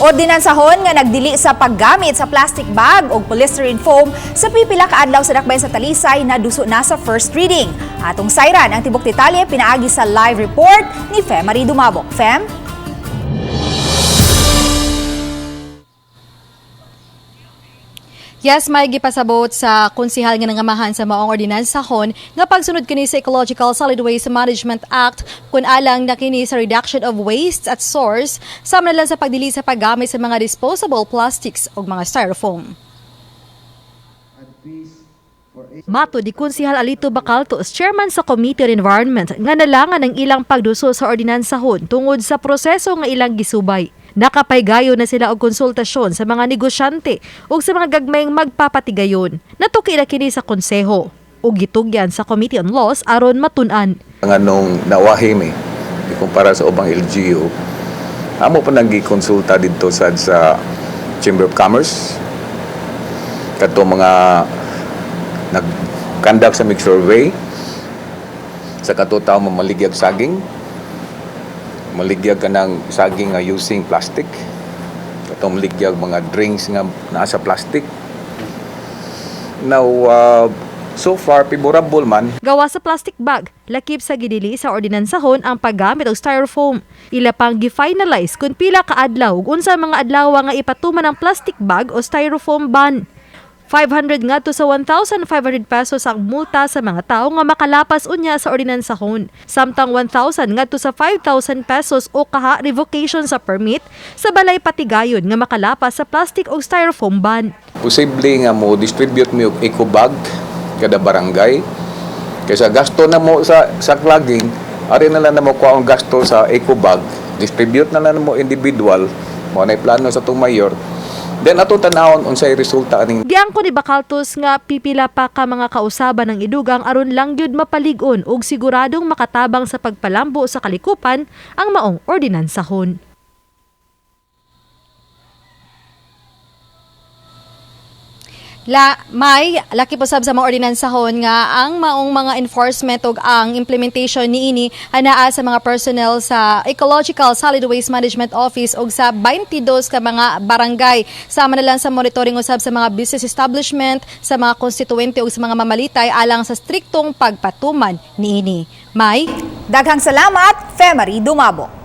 Ordinansahon nga nagdili sa paggamit sa plastic bag o polystyrene foam sa pipila ka adlaw sa dakbayan sa Talisay na duso na sa first reading. Atong sayran ang tibok detalye pinaagi sa live report ni Fem Marie Dumabok. Fem? Yes, may gipasabot sa konsihal nga nangamahan sa maong ordinansahon nga pagsunod kini sa Ecological Solid Waste Management Act kun alang na kini sa reduction of wastes at source sama na lang sa pagdili sa paggamit sa mga disposable plastics o mga styrofoam. Mato di Konsihal Alito Bacaltos, chairman sa Committee on Environment, nga nalangan ng ilang pagduso sa ordinansahon tungod sa proseso nga ilang gisubay. Nakapaygayon na sila og konsultasyon sa mga negosyante ug sa mga gagmayng magpapatigayon. Natuki na kini sa konseho ug gitugyan sa Committee on Laws aron matun-an. Nganong nawahim ikumpara sa ubang LGU, amo pa nang gikonsulta dito sa Chamber of Commerce kadto mga nag-conduct sa survey sa katutaw mamaligyag saging. Maligyag ka ng saging using plastic. Katong maligyag mga drinks nga nasa plastic. Now, so far, favorable man. Gawa sa plastic bag, lakip sa gidili sa ordinansahon ang paggamit og styrofoam. Ila pang gi-finalize kung pila ka adlaw ug unsa mga adlaw nga ipatuman ang plastic bag o styrofoam ban. 500 ngadto sa 1,500 pesos ang multa sa mga tao nga makalapas unya sa ordinansahon. Samtang 1,000 ngadto sa 5,000 pesos o kaha revocation sa permit sa balay patigayon nga makalapas sa plastic o styrofoam ban. Posible nga mo distribute mo og eco bag kada barangay. Kaysa gasto na mo sa clogging, ari na lang na mo kuha ang gasto sa eco bag, distribute na lang mo individual, mo na plano sa itong mayor. Then ato tanawon unsay resulta aning Giangko ni Bacaltos nga pipila pa ka mga kausaban ng idugang aron lang gyud mapalig-on ug siguradong makatabang sa pagpalambo sa kalikupan ang maong ordinansahon. May laki po sab sa mga ordinansahon nga ang maong mga enforcement ug ang implementation niini anaa sa mga personnel sa Ecological Solid Waste Management Office ug sa 22 ka mga barangay. Sama na lang sa monitoring usab sa mga business establishment, sa mga konstituente ug sa mga mamalitay alang sa striktong pagpatuman niini. May Daghang salamat, Fem Marie Dumabok.